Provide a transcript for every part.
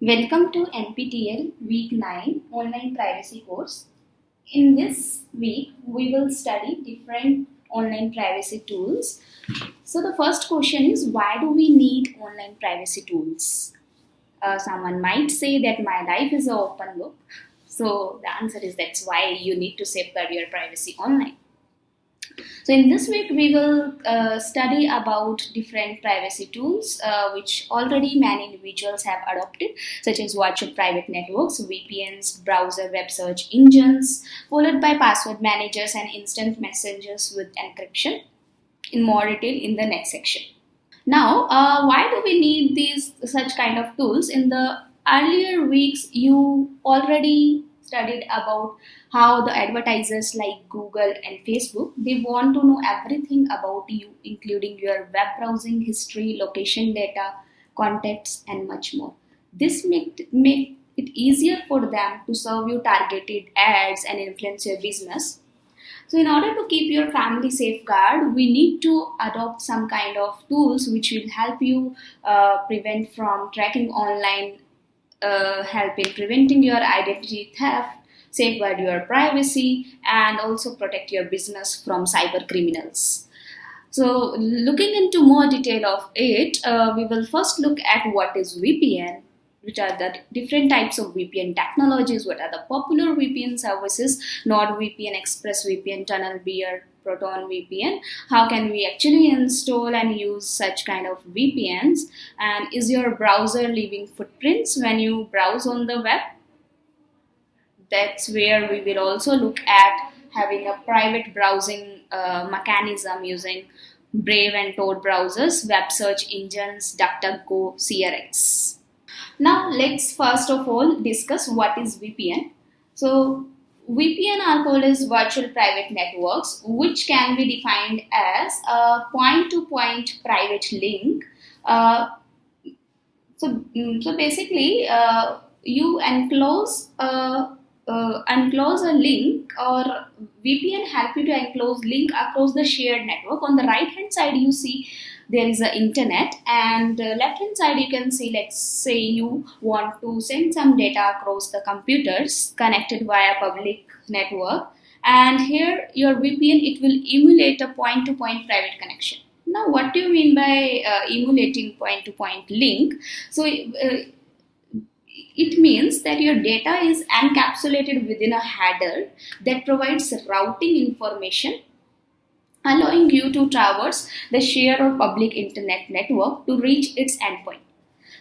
Welcome to NPTEL Week 9 Online Privacy course. In this week, we will study different online privacy tools. So the first question is, why do we need online privacy tools? Someone might say that my life is an open book. So the answer is that's why you need to safeguard your privacy online. So in this week, we will study about different privacy tools which already many individuals have adopted, such as virtual private networks, VPNs, browser web search engines, followed by password managers and instant messengers with encryption. In more detail in the next section. Now, why do we need these such kind of tools? In the earlier weeks, you already studied about how the advertisers like Google and Facebook, they want to know everything about you, including your web browsing history, location data, contacts, and much more. This make it easier for them to serve you targeted ads and influence your business. So in order to keep your family safeguard, we need to adopt some kind of tools which will help you prevent from tracking online, help in preventing your identity theft, safeguard your privacy, and also protect your business from cyber criminals. So looking into more detail of it, we will first look at what is VPN, which are the different types of VPN technologies, what are the popular VPN services, NordVPN, ExpressVPN, TunnelBear, Proton VPN, how can we actually install and use such kind of VPNs, and is your browser leaving footprints when you browse on the web? That's where we will also look at having a private browsing mechanism using Brave and Tor browsers, web search engines, DuckDuckGo, CRX. Now let's first of all discuss what is VPN. So VPN are called as virtual private networks, which can be defined as a point-to-point private link. So basically, you enclose a link, or VPN help you to enclose link across the shared network. On the right hand side, you see there is the internet, and left hand side you can see, let's say you want to send some data across the computers connected via public network, and here your VPN, it will emulate a point-to-point private connection. Now what do you mean by emulating point-to-point link? So it means that your data is encapsulated within a header that provides routing information, allowing you to traverse the shared or public internet network to reach its endpoint.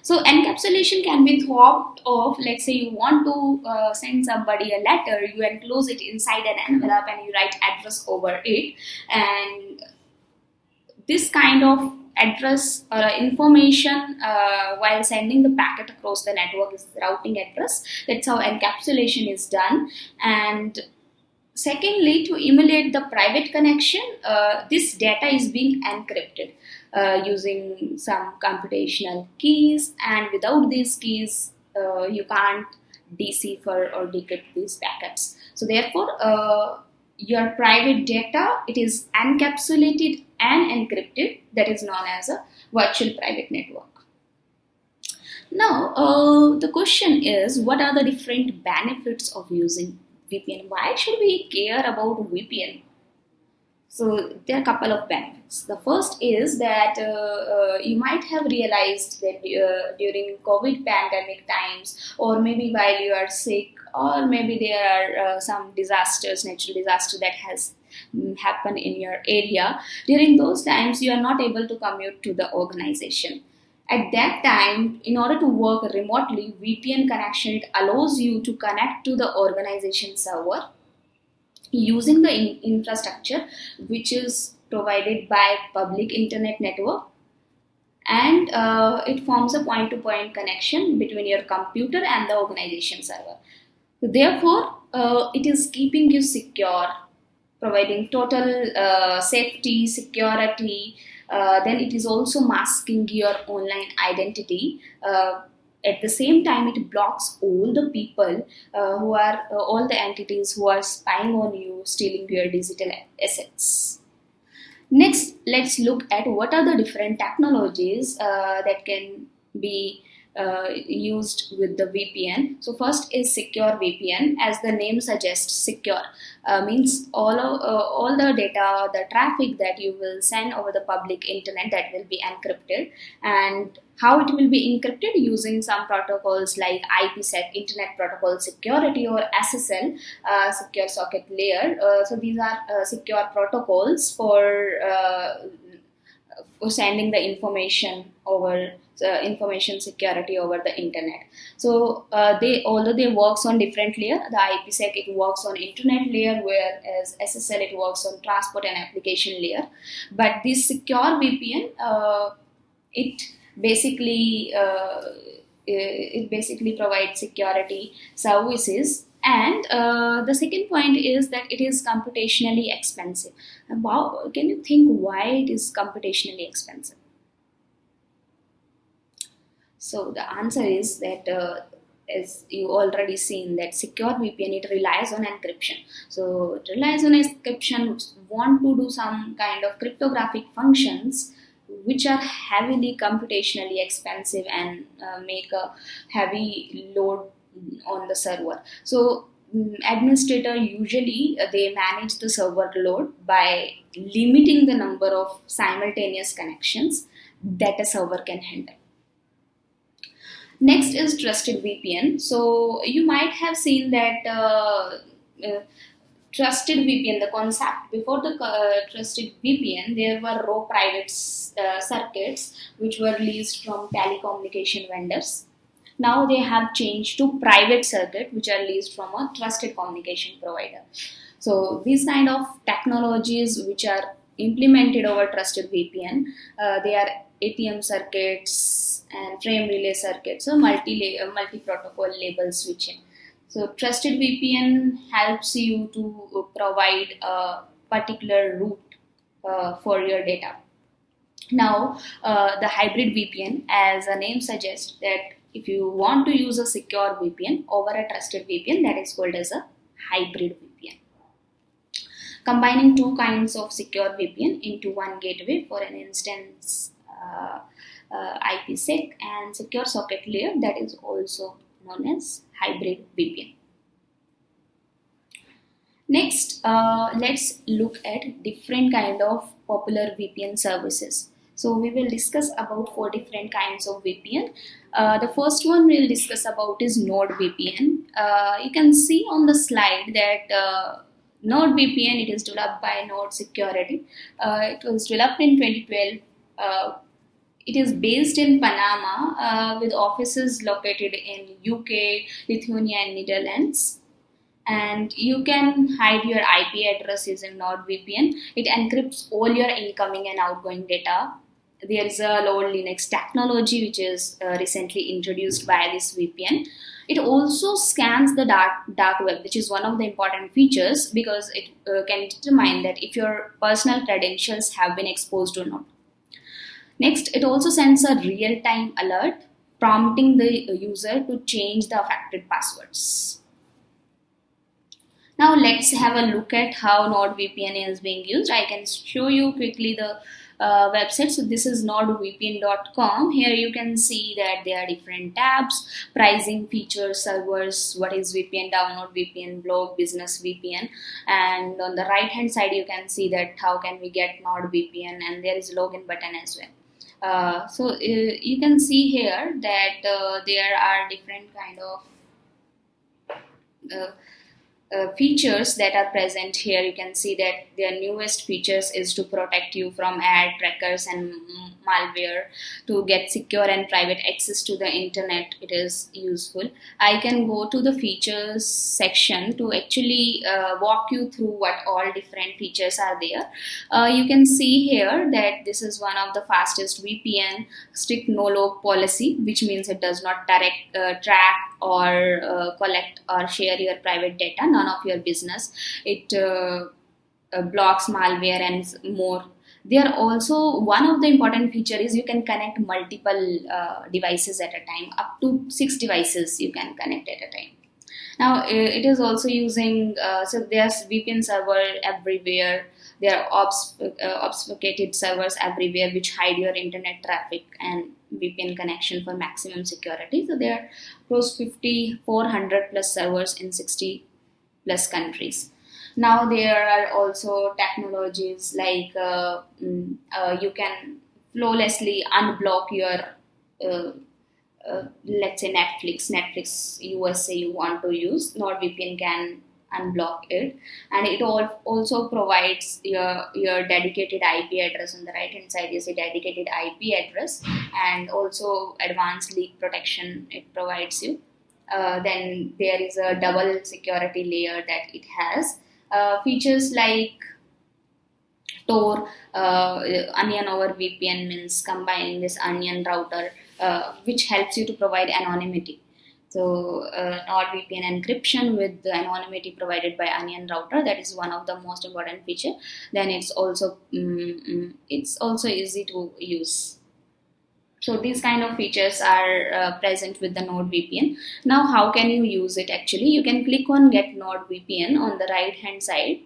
So encapsulation can be thought of, let's say you want to send somebody a letter, you enclose it inside an envelope and you write address over it, and this kind of address information while sending the packet across the network is the routing address. That's how encapsulation is done. And secondly, to emulate the private connection, this data is being encrypted using some computational keys, and without these keys, you can't decipher or decrypt these packets. So therefore, your private data, it is encapsulated and encrypted. That is known as a virtual private network. Now, the question is, what are the different benefits of using VPN? Why should we care about VPN? So there are a couple of benefits. The first is that you might have realized that during COVID pandemic times, or maybe while you are sick, or maybe there are some disasters, natural disaster that has happened in your area. During those times, you are not able to commute to the organization. At that time, in order to work remotely, VPN connection, it allows you to connect to the organization server using the infrastructure which is provided by public internet network, and it forms a point-to-point connection between your computer and the organization server. Therefore, it is keeping you secure, providing total safety, security. Then it is also masking your online identity. At the same time, it blocks all the people all the entities who are spying on you, stealing your digital assets. Next, let's look at what are the different technologies that can be used with the VPN. So first is secure VPN. As the name suggests, secure means all the data, the traffic that you will send over the public internet, that will be encrypted. And how it will be encrypted? Using some protocols like IPsec, Internet Protocol Security, or SSL, Secure Socket Layer. So these are secure protocols for sending the information over information security over the internet. So although they works on different layer, the IPsec it works on internet layer, whereas SSL it works on transport and application layer. But this secure VPN, it basically provides security services. And the second point is that it is computationally expensive. Wow, can you think why it is computationally expensive? So the answer is that as you already seen, that secure VPN it relies on encryption. So it relies on encryption, want to do some kind of cryptographic functions which are heavily computationally expensive and make a heavy load on the server. So administrator usually they manage the server load by limiting the number of simultaneous connections that a server can handle. Next is trusted VPN. So you might have seen that trusted VPN, the concept before the trusted VPN, there were raw private circuits which were released from telecommunication vendors. Now they have changed to private circuit which are released from a trusted communication provider. So these kind of technologies which are implemented over trusted VPN, they are ATM circuits and frame relay circuits, so multi-protocol label switching. So trusted VPN helps you to provide a particular route for your data. Now, the hybrid VPN, as the name suggests, that if you want to use a secure VPN over a trusted VPN, that is called as a hybrid VPN. Combining two kinds of secure VPN into one gateway for an instance IPsec and secure socket layer, that is also known as hybrid VPN. Next, let's look at different kind of popular VPN services. So we will discuss about 4 different kinds of VPN. The first one we'll discuss about is NordVPN. You can see on the slide that NordVPN, it is developed by Nord Security. It was developed in 2012. It is based in Panama with offices located in UK, Lithuania and Netherlands. And you can hide your IP address using NordVPN. It encrypts all your incoming and outgoing data. There is a low Linux technology which is recently introduced by this VPN. It also scans the dark web, which is one of the important features because it can determine that if your personal credentials have been exposed or not. Next, it also sends a real-time alert prompting the user to change the affected passwords. Now let's have a look at how NordVPN is being used. I can show you quickly the website. So this is nordvpn.com. Here you can see that there are different tabs: pricing, features, servers, what is VPN, download VPN, blog, business VPN. And on the right hand side you can see that how can we get NordVPN, and there is a login button as well. So you can see here that there are different kind of features that are present here. You can see that their newest features is to protect you from ad trackers and malware. To get secure and private access to the internet, it is useful. I can go to the features section to actually walk you through what all different features are there. You can see here that this is one of the fastest VPN, strict no-log policy, which means it does not track or collect or share your private data, none of your business. It blocks malware and more. There also, one of the important feature is you can connect multiple devices at a time. Up to 6 devices you can connect at a time. Now it is also using, so there's VPN server everywhere. There are obfuscated servers everywhere which hide your internet traffic and VPN connection for maximum security. So there are close 5,400 plus servers in 60 plus countries. Now there are also technologies like you can flawlessly unblock your uh, let's say Netflix USA you want to use, NordVPN can unblock it, and it also provides your dedicated IP address. On the right hand side is a dedicated IP address, and also advanced leak protection it provides you. Then there is a double security layer that it has. Features like Tor, Onion over VPN means combining this Onion router, which helps you to provide anonymity. So, NordVPN encryption with the anonymity provided by Onion router, that is one of the most important feature. Then it's also easy to use. So these kind of features are present with the NordVPN. Now, how can you use it? Actually, you can click on Get NordVPN on the right hand side,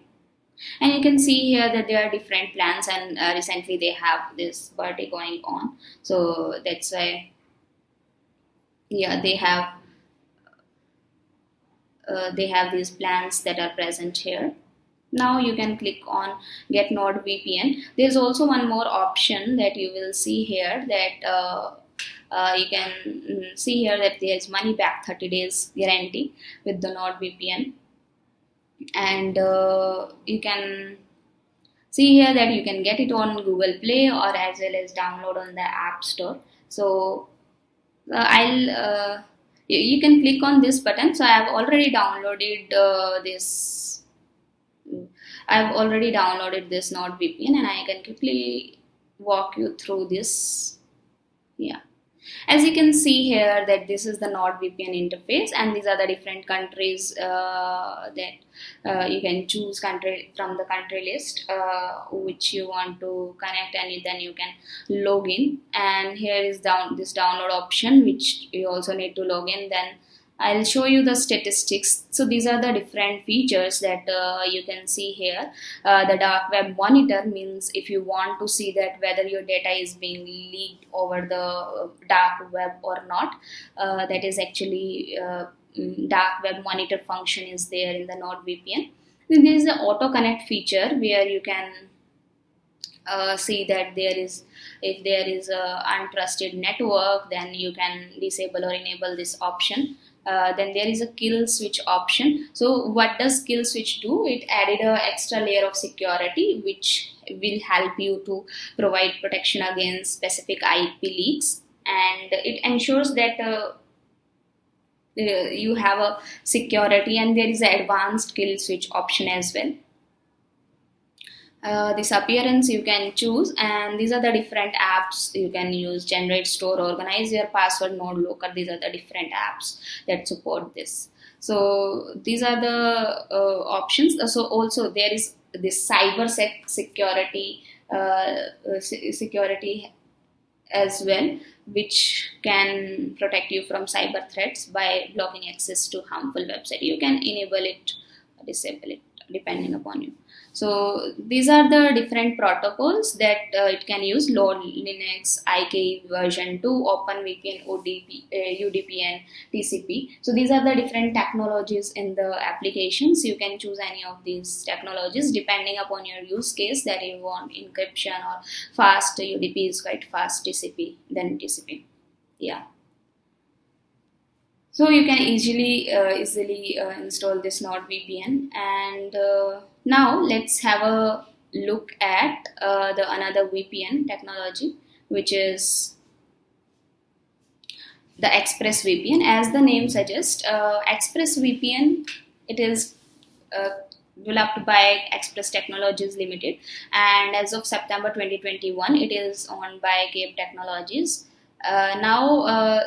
and you can see here that there are different plans, and recently they have this party going on, so that's why, yeah, they have these plans that are present here. Now you can click on Get NordVPN. There's also one more option that you will see here, that you can see here that there's money back 30 days guarantee with the NordVPN. And you can see here that you can get it on Google Play or as well as download on the App Store. So you can click on this button. So I have already downloaded this. I've already downloaded this NordVPN, and I can quickly walk you through this. Yeah. As you can see here that this is the NordVPN interface, and these are the different countries that you can choose country from the country list which you want to connect, and then you can log in. And here is this download option, which you also need to log in. Then I'll show you the statistics. So these are the different features that you can see here. The dark web monitor means if you want to see that whether your data is being leaked over the dark web or not, that is actually dark web monitor function is there in the NordVPN. Then there is the auto connect feature where you can see that if there is a untrusted network, then you can disable or enable this option. Then there is a kill switch option. So what does kill switch do? It added an extra layer of security which will help you to provide protection against specific IP leaks, and it ensures that you have a security. And there is an advanced kill switch option as well. This appearance you can choose, and these are the different apps you can use: generate, store, organize your password, node locker. These are the different apps that support this. So these are the options. So also there is this security security as well, which can protect you from cyber threats by blocking access to harmful website. You can enable it or disable it depending upon you. So these are the different protocols that it can use: Load Linux, IKE version 2, OpenVPN, UDPN, TCP. So these are the different technologies in the applications. You can choose any of these technologies depending upon your use case, that you want encryption or fast. UDP is quite fast, TCP than TCP. Yeah. So you can easily install this NordVPN. And now let's have a look at the another VPN technology, which is the ExpressVPN. As the name suggests, ExpressVPN, it is developed by Express Technologies Limited, and as of September 2021, it is owned by Cape Technologies.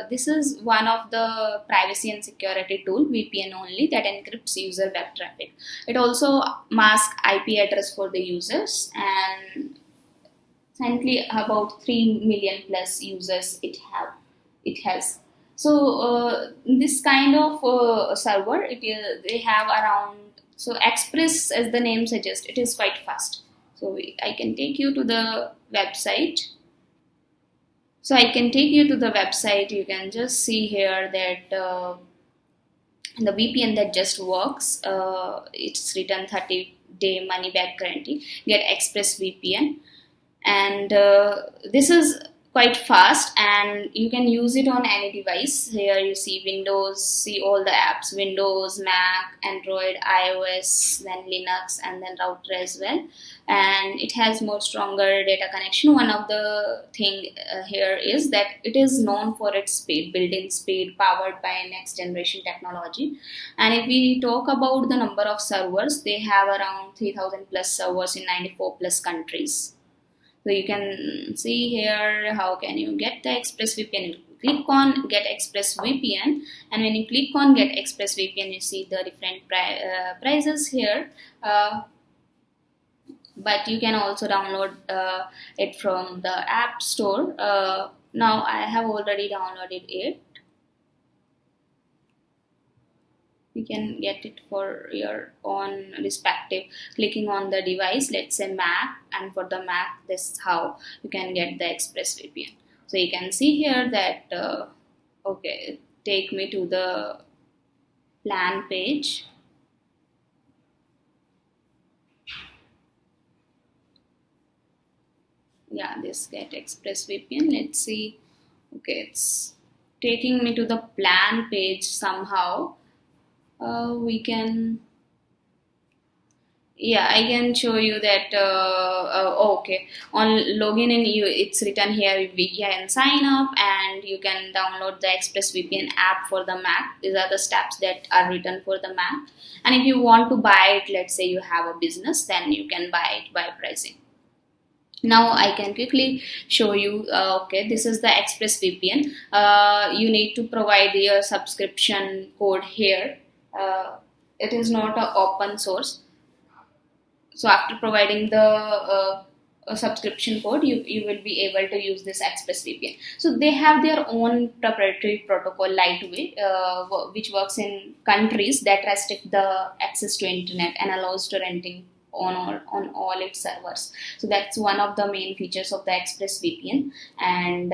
This is one of the privacy and security tool, VPN only, that encrypts user web traffic. It also masks IP address for the users, and currently about 3 million plus users it has. So this kind of server, they have around. So Express, as the name suggests, it is quite fast. So I can take you to the website. So I can take you to the website. You can just see here that the VPN that just works. It's written 30-day money back guarantee. Get ExpressVPN, and this is quite fast, and you can use it on any device. Here you see Windows, see all the apps: Windows, Mac, Android, iOS, then Linux, and then router as well. And it has more stronger data connection. One of the thing here is that it is known for its speed, built-in speed, powered by next generation technology. And if we talk about the number of servers, they have around 3000 plus servers in 94 plus countries. So you can see here how can you get the ExpressVPN. You click on Get ExpressVPN, and when you click on Get ExpressVPN, you see the different prices here. But you can also download it from the App Store. Now I have already downloaded it. You can get it for your own respective, clicking on the device, let's say Mac, and for the Mac this is how you can get the ExpressVPN. So you can see here that okay, take me to the plan page. Yeah, this Get ExpressVPN, let's see. Okay, it's taking me to the plan page somehow. We can, yeah, I can show you that. Okay, on login in you, it's written here. We can sign up, and you can download the ExpressVPN app for the Mac. These are the steps that are written for the Mac. And if you want to buy it, let's say you have a business, then you can buy it by pricing. Now I can quickly show you. Okay, this is the ExpressVPN. You need to provide your subscription code here. It is not an open source. So after providing the subscription code, you will be able to use this ExpressVPN. So they have their own proprietary protocol, Lightway, which works in countries that restrict the access to internet and allows torrenting on all its servers. So that's one of the main features of the ExpressVPN. And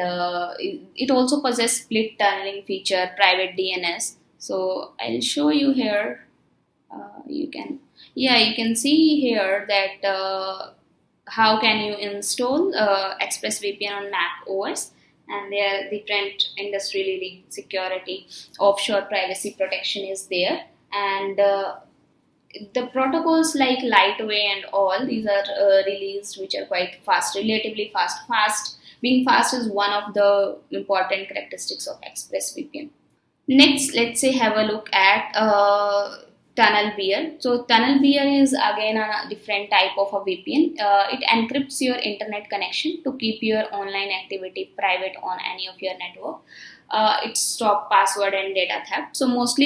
it also possesses split tunneling feature, private DNS. So I'll show you here. You can, yeah, you can see here that how can you install ExpressVPN on Mac OS, and there are different industry leading security, offshore privacy protection is there. And the protocols like Lightway and all these are released, which are quite fast, relatively fast. Being fast is one of the important characteristics of ExpressVPN. Next, let's say have a look at TunnelBear. So TunnelBear is again a different type of a VPN. It encrypts your internet connection to keep your online activity private on any of your network. It stops password and data theft. So most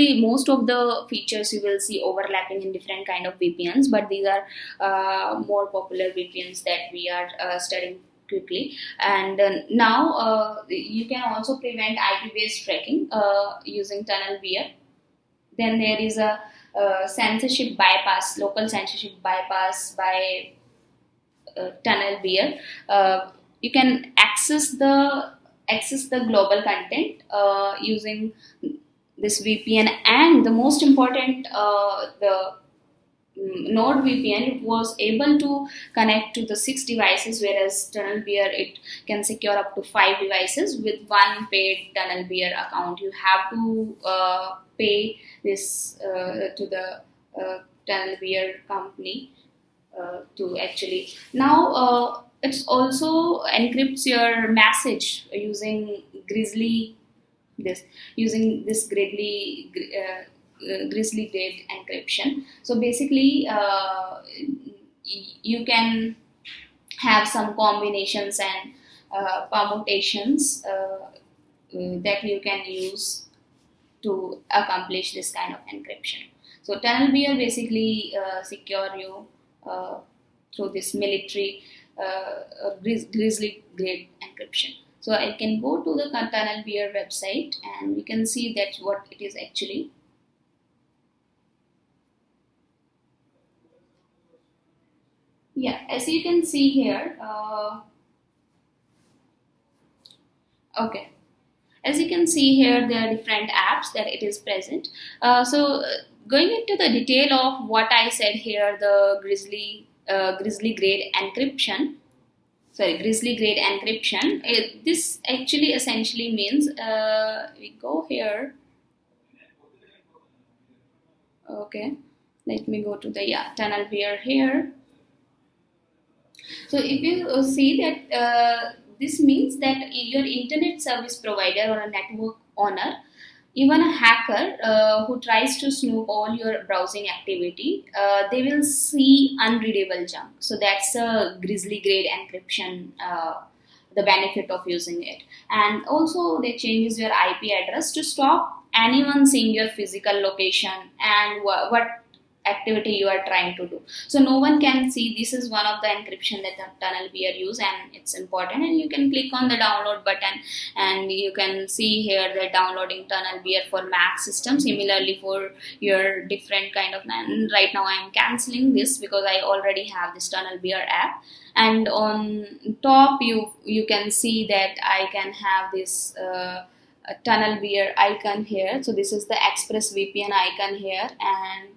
of the features you will see overlapping in different kind of VPNs, but these are more popular VPNs that we are studying quickly. And now you can also prevent IP-based tracking using TunnelBear. Then there is a censorship bypass, local censorship bypass by TunnelBear. You can access the global content using this VPN, and the most important, the NordVPN was able to connect to the 6 devices, whereas TunnelBear it can secure up to 5 devices with one paid TunnelBear account. You have to pay this to the TunnelBear company to actually. Now it also encrypts your message using Grizzly. This using this Grizzly grade encryption. So basically, you can have some combinations and permutations that you can use to accomplish this kind of encryption. So TunnelBear basically secure you through this military Grizzly grade encryption. So I can go to the TunnelBear website, and we can see that what it is actually. Yeah, as you can see here, Okay. As you can see here, there are different apps that it is present. Going into the detail of what I said here, the Grizzly grade encryption. Sorry, Grizzly grade encryption. This actually essentially means we go here. Okay, let me go to the TunnelBear here. So if you see that this means that your internet service provider or a network owner, even a hacker who tries to snoop all your browsing activity, they will see unreadable junk. So that's a Grizzly grade encryption. The benefit of using it, and also they changes your IP address to stop anyone seeing your physical location and what activity you are trying to do. So no one can see. This is one of the encryption that the TunnelBear use, and it's important. And you can click on the download button, and you can see here the downloading TunnelBear for Mac system. Similarly for your different kind of. And right now I am canceling this because I already have this TunnelBear app. And on top you can see that I can have this. A TunnelBear icon here. So this is the ExpressVPN icon here, and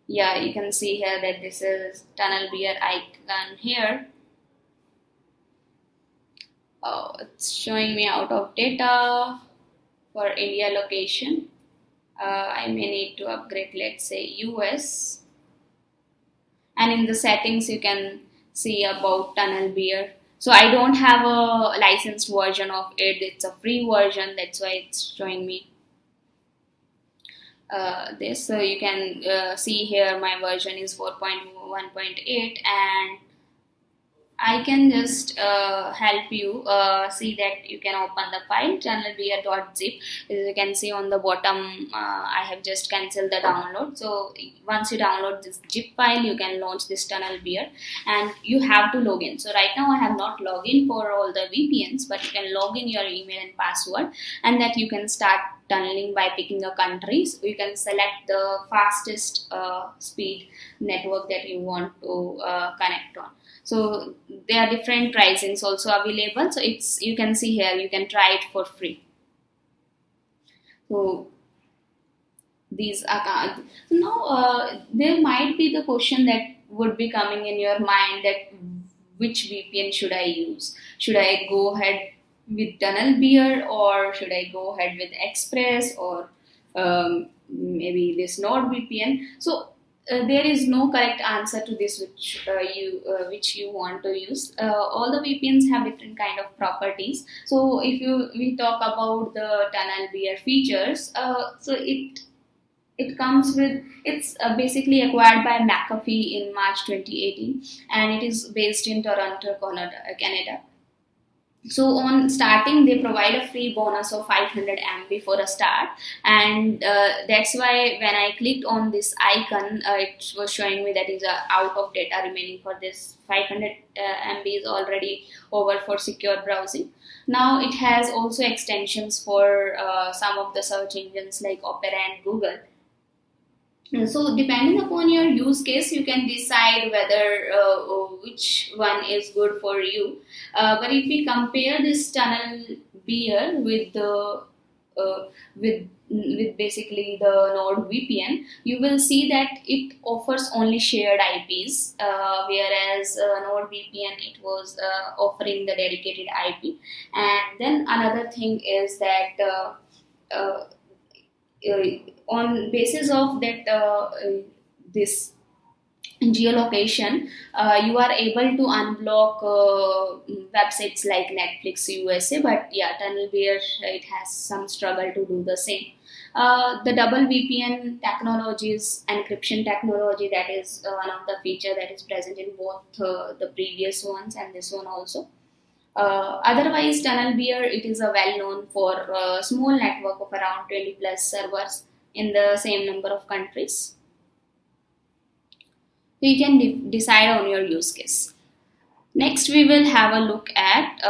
yeah, you can see here that this is TunnelBear icon here. Oh, it's showing me out of data for India location. I may need to upgrade, let's say US. And in the settings you can see about TunnelBear. So I don't have a licensed version of it. It's a free version, that's why it's showing me this. So you can see here my version is 4.1.8, and I can just help you see that you can open the file tunnelbear.zip. As you can see on the bottom, I have just cancelled the download. So once you download this zip file, you can launch this TunnelBear, and you have to log in. So right now I have not logged in for all the VPNs, but you can log in your email and password, and that you can start tunneling by picking a country. So you can select the fastest speed network that you want to connect on. So there are different pricings also available. So it's, you can see here, you can try it for free. So these are now there might be the question that would be coming in your mind, that which VPN should I use? Should I go ahead with TunnelBear, or should I go ahead with Express, or maybe this NordVPN? So there is no correct answer to this which you want to use. All the VPNs have different kind of properties. So if we talk about the TunnelBear features, so it comes with, it's basically acquired by McAfee in March 2018, and it is based in Toronto, Canada. So on starting, they provide a free bonus of 500 MB for a start, and that's why when I clicked on this icon, it was showing me that is out of data remaining for this 500 MB is already over for secure browsing. Now it has also extensions for some of the search engines like Opera and Google. So depending upon your use case, you can decide whether which one is good for you. But if we compare this tunnel beer with the uh, with basically the NordVPN, you will see that it offers only shared IPs, whereas NordVPN, it was offering the dedicated IP. And then another thing is that uh, uh, on basis of that this geolocation, you are able to unblock websites like Netflix USA, but yeah, TunnelBear, it has some struggle to do the same. The double VPN technologies, encryption technology, that is one of the feature that is present in both the previous ones and this one also. Otherwise, TunnelBear, it is a well known for a small network of around 20 plus servers in the same number of countries. So you can decide on your use case. Next, we will have a look at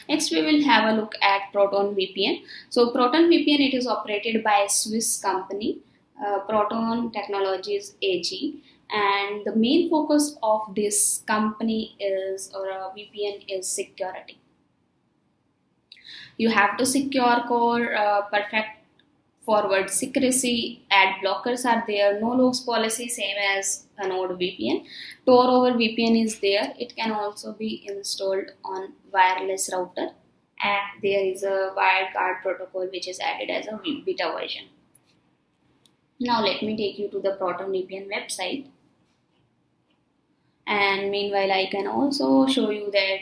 Next, we will have a look at Proton VPN. So Proton VPN, it is operated by a Swiss company, Proton Technologies AG, and the main focus of this company is, or VPN, is security. You have to secure core, perfect forward secrecy, ad blockers are there, no logs policy, same as a NordVPN. Tor over VPN is there. It can also be installed on wireless router, and there is a wildcard protocol which is added as a beta version. Now let me take you to the Proton VPN website, and meanwhile I can also show you that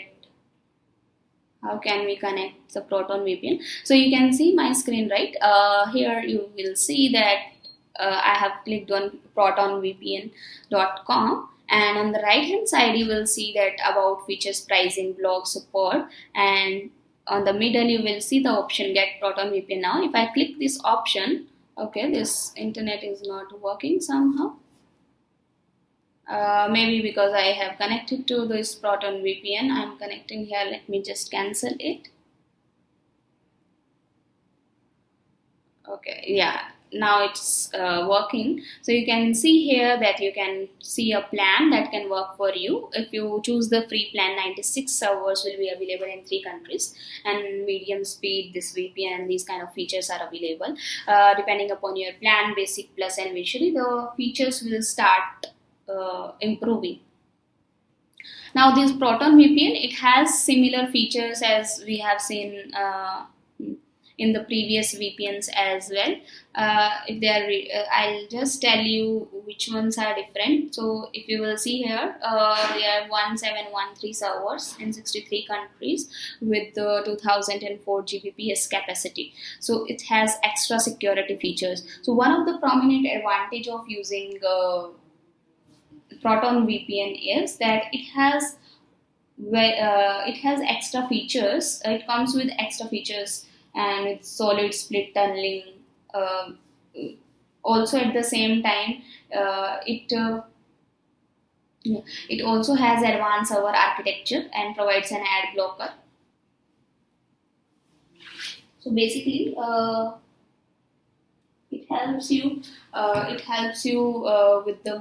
how can we connect the Proton VPN. So you can see my screen, right? Here you will see that I have clicked on protonvpn.com, and on the right hand side you will see that about features, pricing, blog, support, and on the middle you will see the option get Proton VPN now. If I click this option, okay, this internet is not working somehow. Maybe because I have connected to this Proton VPN. I'm connecting here. Let me just cancel it. Okay, yeah, now it's working. So you can see here that you can see a plan that can work for you. If you choose the free plan, 96 servers will be available in 3 countries, and medium speed, this VPN, these kind of features are available. Depending upon your plan, basic, plus, and visually, the features will start improving. Now this Proton VPN, it has similar features as we have seen in the previous VPNs as well. If they are, I'll just tell you which ones are different. So if you will see here, they are 1713 servers in 63 countries with 2004 Gbps capacity. So it has extra security features. So one of the prominent advantage of using Proton VPN is that it has extra features. It comes with extra features, and it's solid split tunneling. Uh, Also, at the same time, it also has advanced server architecture and provides an ad blocker. So basically, it helps you. With the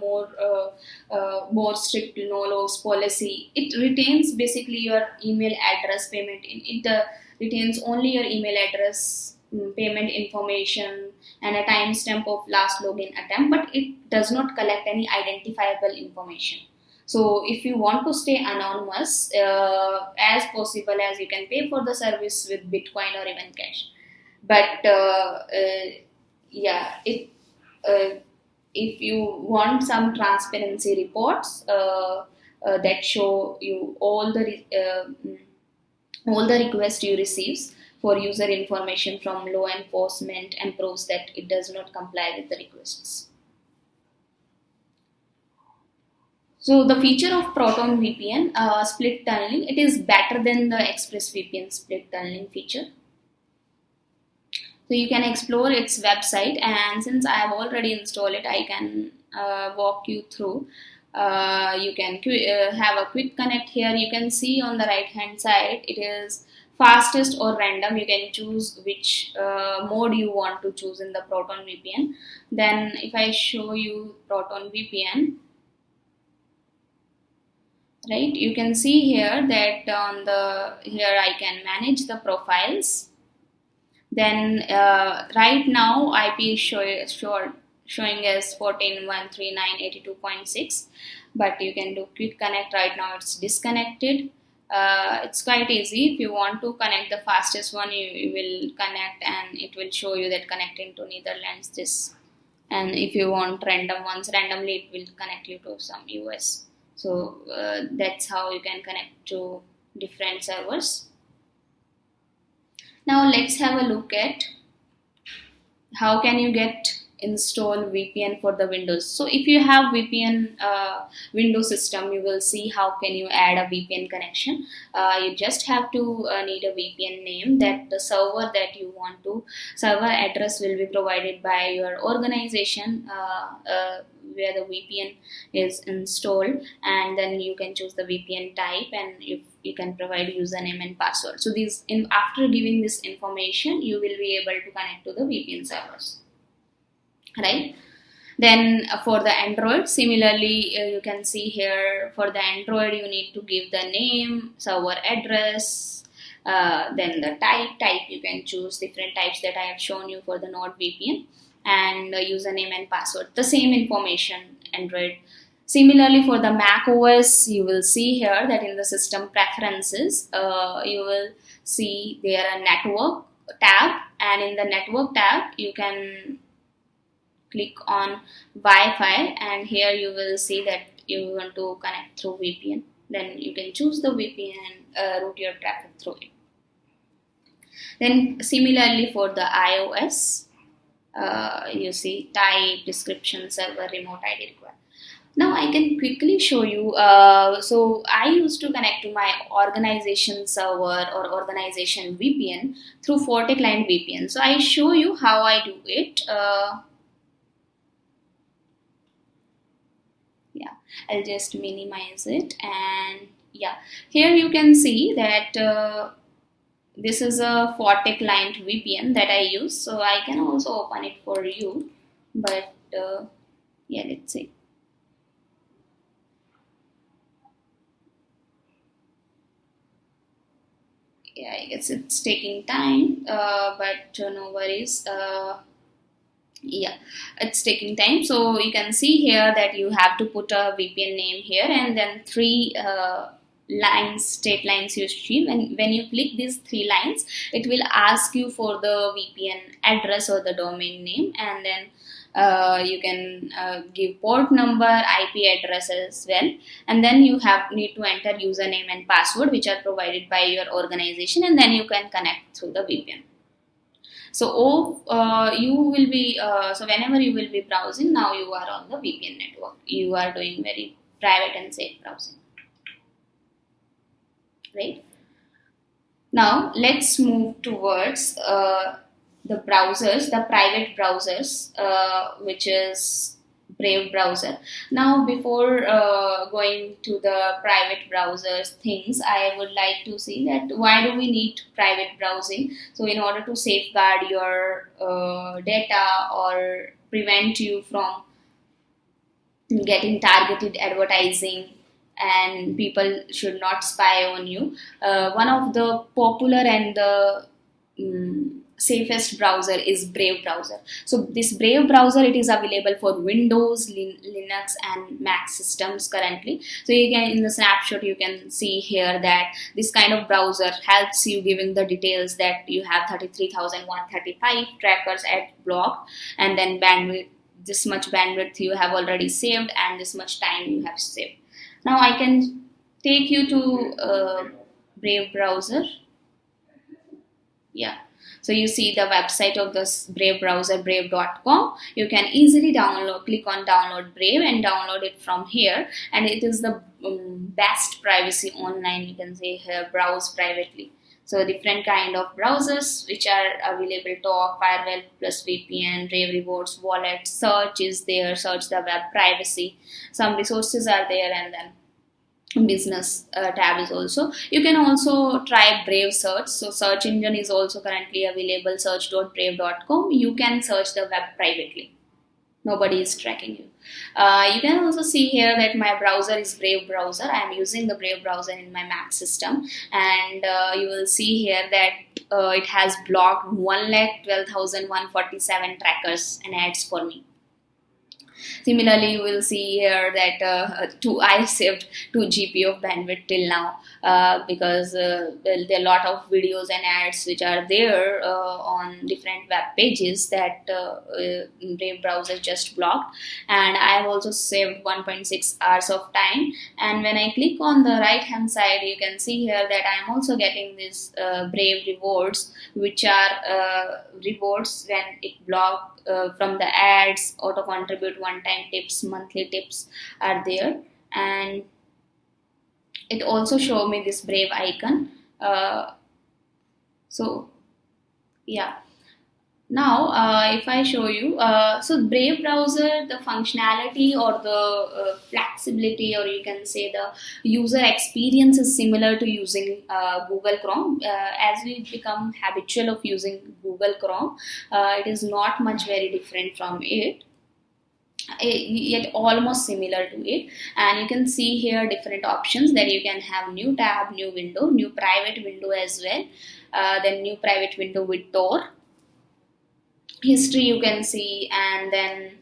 more strict no logs policy. It retains basically your email address payment. It retains only your email address, payment information, and a timestamp of last login attempt, but it does not collect any identifiable information. So if you want to stay anonymous as possible as, you can pay for the service with Bitcoin or even cash. But yeah, if you want some transparency reports that show you all the requests you receives for user information from law enforcement, and proves that it does not comply with the requests. So the feature of Proton VPN split tunneling, it is better than the ExpressVPN split tunneling feature. So you can explore its website, and since I have already installed it, I can walk you through. You can have a quick connect here. You can see on the right hand side, it is fastest or random. You can choose which mode you want to choose in the Proton VPN. Then if I show you Proton VPN, right, you can see here that here I can manage the profiles. Then right now IP is showing as 14.139.82.6, but you can do quick connect. Right now it's disconnected. It's quite easy. If you want to connect the fastest one, you will connect, and it will show you that connecting to Netherlands this. And if you want random ones, randomly it will connect you to some US. So that's how you can connect to different servers. Now let's have a look at how can you install VPN for the Windows. So if you have VPN Windows system, you will see how can you add a VPN connection. You just have to need a VPN name, that the server that you want to, server address will be provided by your organization where the VPN is installed, and then you can choose the VPN type, and you can provide username and password. So after giving this information, you will be able to connect to the VPN servers, right? Then for the Android, similarly, you can see here for the Android, you need to give the name, server address, Then the type you can choose different types that I have shown you for the NordVPN, and username and password, the same information Android. Similarly, for the Mac OS, you will see here that in the system preferences, you will see there a network tab, and in the network tab, you can click on Wi-Fi, and here you will see that you want to connect through VPN. Then you can choose the VPN and route your traffic through it. Then similarly for the iOS, you see type, description, server, remote ID required. Now I can quickly show you. So I used to connect to my organization server or organization VPN through Forte client VPN. So I show you how I do it. Yeah, I'll just minimize it, and yeah, here you can see that this is a Forte client VPN that I use. So I can also open it for you, but yeah, let's see. Yeah, I guess it's taking time, but no worries. Yeah, it's taking time. So you can see here that you have to put a VPN name here, and then three lines, straight lines you see. When you click these three lines, it will ask you for the VPN address or the domain name, and then you can give port number, IP address as well, and then you need to enter username and password which are provided by your organization, and then you can connect through the VPN. So you will be so whenever you will be browsing, now you are on the VPN network. You are doing very private and safe browsing, right? Now let's move towards the browsers, the private browsers, which is Brave browser. Now before going to the private browsers things, I would like to see that why do we need private browsing. So in order to safeguard your data or prevent you from getting targeted advertising, and people should not spy on you. One of the popular and the safest browser is Brave browser. So this Brave browser, it is available for Windows, Linux and Mac systems currently. So you can, in the snapshot you can see here that this kind of browser helps you giving the details that you have 33,135 trackers at block, and then bandwidth, this much bandwidth you have already saved, and this much time you have saved. Now I can take you to Brave browser. Yeah, so you see the website of this Brave browser, brave.com. You can easily download, click on download Brave and download it from here, and it is the best privacy online, you can say here, browse privately. So different kind of browsers which are available: Talk, Firewall plus VPN, Brave Rewards, Wallet, Search is there, Search the Web, Privacy. Some resources are there, and then business tab is also. You can also try Brave search. So search engine is also currently available, search.brave.com. You can search the web privately. Nobody is tracking you. You can also see here that my browser is Brave browser. I am using the Brave browser in my Mac system, and you will see here that it has blocked 1,12,147 trackers and ads for me. Similarly, you will see here that I saved 2 GB of bandwidth till now because well, there are a lot of videos and ads which are there on different web pages that Brave browser just blocked, and I have also saved 1.6 hours of time. And when I click on the right hand side, you can see here that I am also getting this Brave rewards, which are rewards when it block from the ads, auto contribute, one-time tips, monthly tips are there, and it also show me this Brave icon. So yeah, now if I show you, so Brave browser, the functionality or the flexibility, or you can say the user experience, is similar to using Google Chrome. As we become habitual of using Google Chrome, it is not much very different from it. yet almost similar to it. And you can see here different options that you can have: new tab, new window, new private window as well, then new private window with Tor, history you can see, and then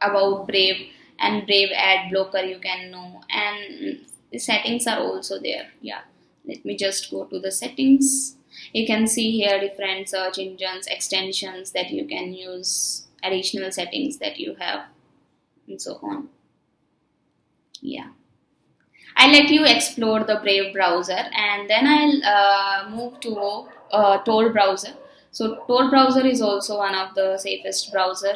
about Brave and Brave ad blocker you can know, and the settings are also there. Yeah, let me just go to the settings. You can see here different search engines, extensions that you can use, additional settings that you have, and so on. Yeah, I'll let you explore the Brave browser, and then I'll move to Tor browser. So Tor browser is also one of the safest browser.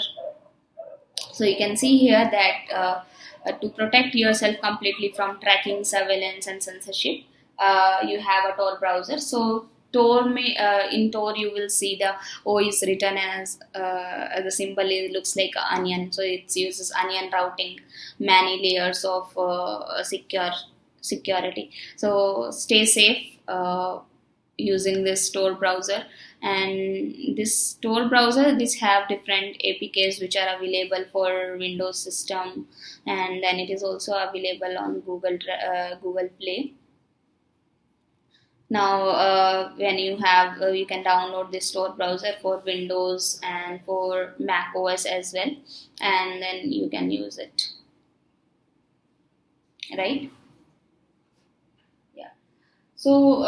So you can see here that to protect yourself completely from tracking, surveillance, and censorship, you have a Tor browser. So in Tor you will see the O is written as the symbol. It looks like an onion, so it uses onion routing, many layers of security. So stay safe using this Tor browser. And this Tor browser, this have different APKs which are available for Windows system, and then it is also available on Google Play. Now when you have you can download this Tor browser for Windows and for Mac OS as well, and then you can use it, right? Yeah. So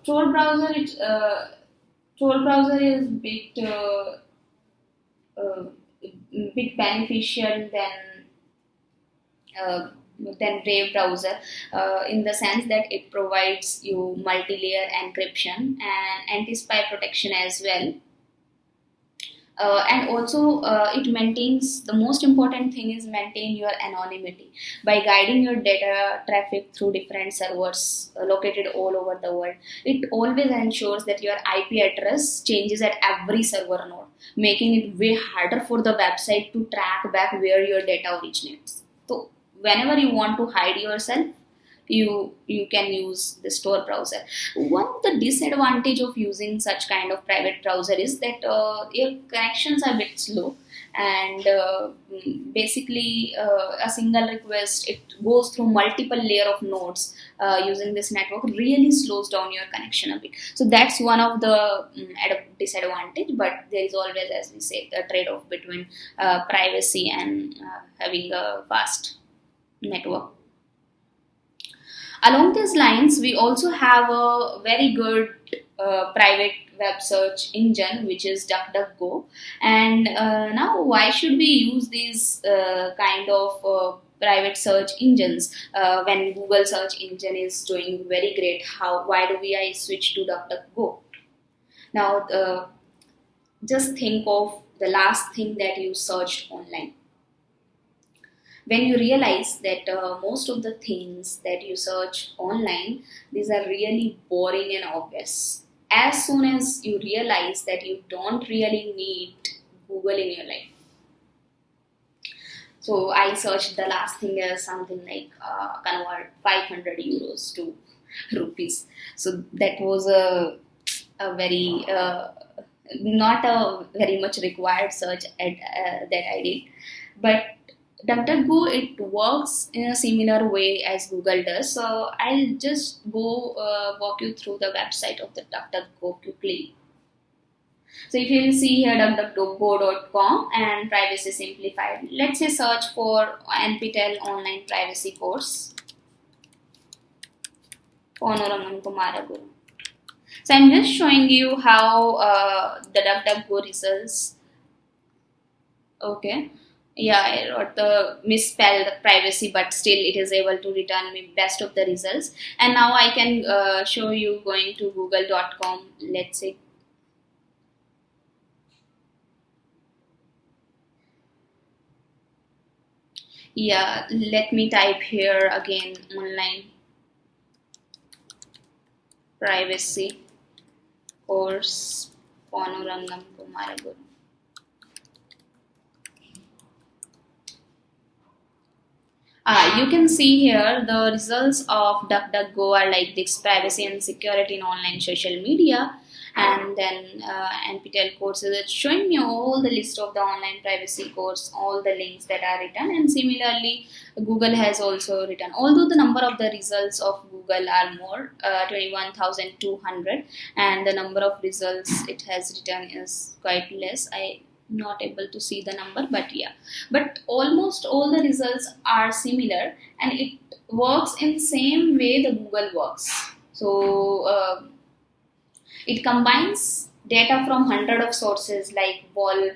Tor browser is uh, bit beneficial uh, than Brave browser, in the sense that it provides you multi-layer encryption and anti-spy protection as well. And also it maintains, the most important thing is maintain your anonymity by guiding your data traffic through different servers located all over the world. It always ensures that your IP address changes at every server node, making it way harder for the website to track back where your data originates. So whenever you want to hide yourself, you can use the Tor browser. One of the disadvantage of using such kind of private browser is that your connections are a bit slow, and basically a single request, it goes through multiple layer of nodes. Using this network really slows down your connection a bit, so that's one of the disadvantage. But there is always, as we say, a trade-off between privacy and having a fast network. Along these lines, we also have a very good private web search engine, which is DuckDuckGo. And now, why should we use these kind of private search engines when Google search engine is doing very great? Why do I switch to DuckDuckGo? Now, just think of the last thing that you searched online. When you realize that most of the things that you search online, these are really boring and obvious. As soon as you realize that you don't really need Google in your life. So I searched, the last thing is something like convert 500 euros to rupees. So that was a very not a very much required search that I did. But DuckDuckGo, it works in a similar way as Google does. So I'll just go walk you through the website of the DuckDuckGo quickly. So if you will see here duckduckgo.com and privacy simplified. Let's say search for NPTEL online privacy course. Ponurangan Kumaraguru. So I'm just showing you how the DuckDuckGo results. Okay. Yeah, I wrote the misspelled privacy, but still it is able to return me best of the results. And now I can show you going to google.com. Let's say. Yeah, let me type here again, online privacy course Ponurangam Kumaraguru. You can see here the results of DuckDuckGo are like this: privacy and security in online social media. and then NPTEL courses. It's showing me all the list of the online privacy course, all the links that are written, and similarly Google has also written. Although the number of the results of Google are more, 21,200, and the number of results it has written is quite less. I not able to see the number, but yeah, but almost all the results are similar, and it works in same way the Google works. So it combines data from hundred of sources like Wolfram,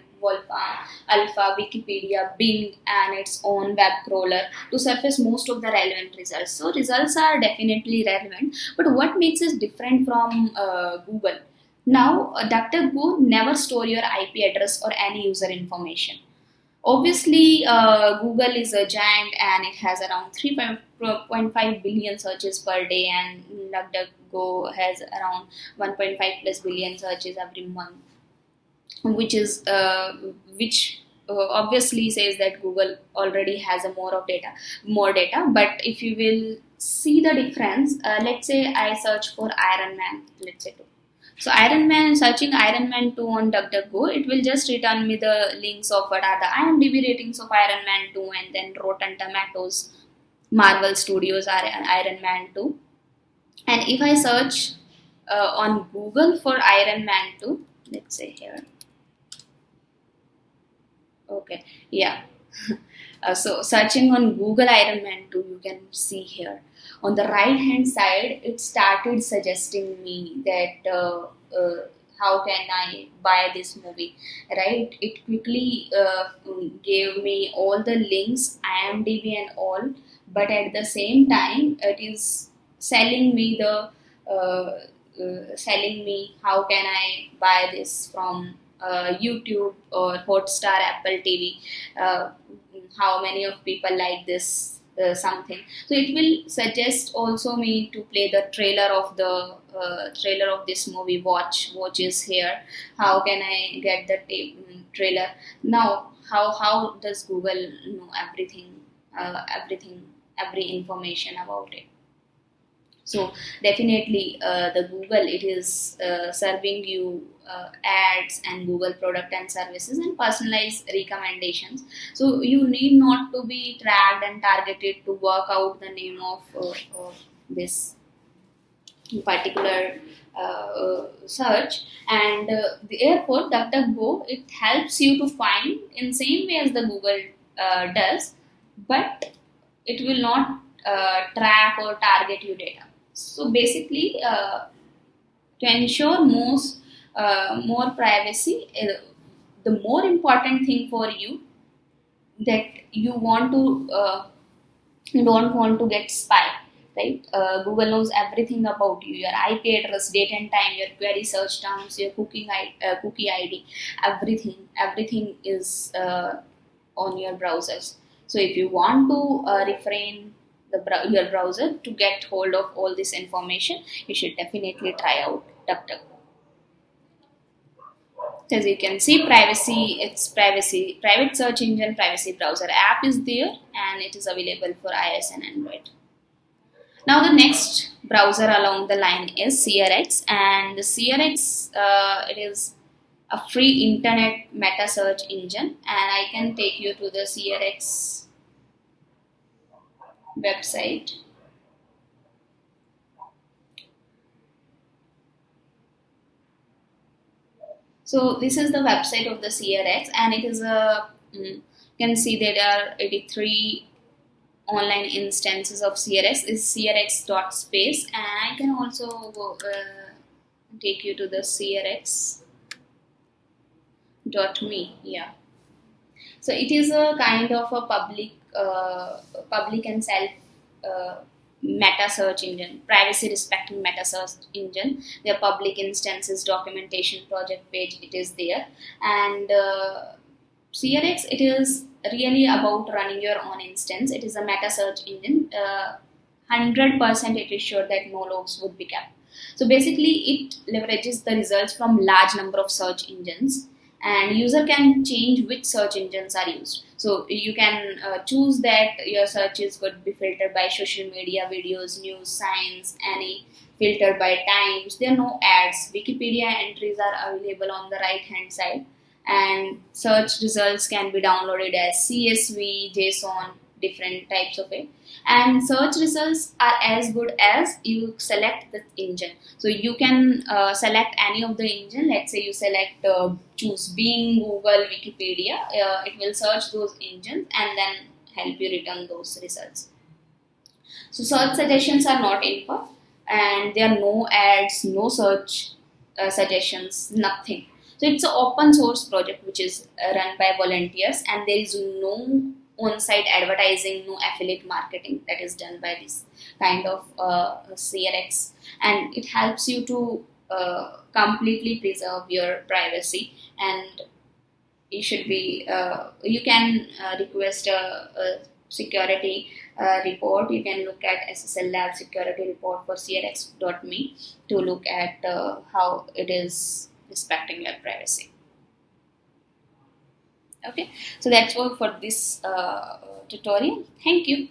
Alpha, Wikipedia, Bing, and its own web crawler to surface most of the relevant results. So results are definitely relevant, but what makes it different from Google? Now, DuckDuckGo never store your IP address or any user information. Obviously, Google is a giant and it has around 3.5 billion searches per day, and DuckDuckGo has around 1.5 plus billion searches every month, which is obviously says that Google already has a more data. But if you will see the difference, let's say I search for Iron Man, let's say. So Iron Man, searching Iron Man 2 on DuckDuckGo, it will just return me the links of what are the IMDb ratings of Iron Man 2, and then Rotten Tomatoes, Marvel Studios Iron Man 2. And if I search on Google for Iron Man 2, let's say here. Okay, yeah. So searching on Google Iron Man 2, you can see here on the right hand side, it started suggesting me that how can I buy this movie, right? It quickly gave me all the links, IMDb and all, but at the same time it is selling me selling me how can I buy this from YouTube or Hotstar, Apple TV, how many of people like this something. So it will suggest also me to play the trailer of this movie. Watch is here. How can I get the trailer? Now, how does Google know every information about it? So definitely the Google, it is serving you ads and Google product and services and personalized recommendations. So you need not to be tracked and targeted to work out the name of this particular search, and therefore DuckDuckGo, it helps you to find in same way as the Google does, but it will not track or target your data. So basically, to ensure more privacy, the more important thing for you that you want to you don't want to get spy, right? Google knows everything about you: your IP address, date and time, your query search terms, your cookie ID, everything is on your browsers. So if you want to refrain your browser to get hold of all this information, you should definitely try out DuckDuckGo. As you can see, private search engine, privacy browser app is there, and it is available for iOS and Android. Now the next browser along the line is CRX, and the CRX it is a free internet meta search engine, and I can take you to the CRX website. So this is the website of the CRX, and it is you can see there are 83 online instances of CRX. Is crx.space, and I can also go, take you to the crx.me. Yeah. So it is a kind of a public and self meta search engine, privacy respecting meta search engine. Their public instances, documentation, project page, it is there. And CRX, it is really about running your own instance. It is a meta search engine. 100% it is sure that no logs would be kept. So basically it leverages the results from large number of search engines, and user can change which search engines are used. So you can choose that your searches could be filtered by social media, videos, news, science, any filtered by times. There are no ads. Wikipedia entries are available on the right hand side, and search results can be downloaded as CSV, JSON, different types of it. And search results are as good as you select the engine. So you can select any of the engine. Let's say you select choose Bing, Google, Wikipedia. It will search those engines and then help you return those results. So search suggestions are not input, and there are no ads, no search suggestions, nothing. So it's an open source project which is run by volunteers, and there is no on-site advertising, no affiliate marketing that is done by this kind of CRX, and it helps you to completely preserve your privacy. And you should be you can request a security report. You can look at SSL Lab security report for crx.me to look at how it is respecting your privacy. Okay, so that's all for this tutorial. Thank you.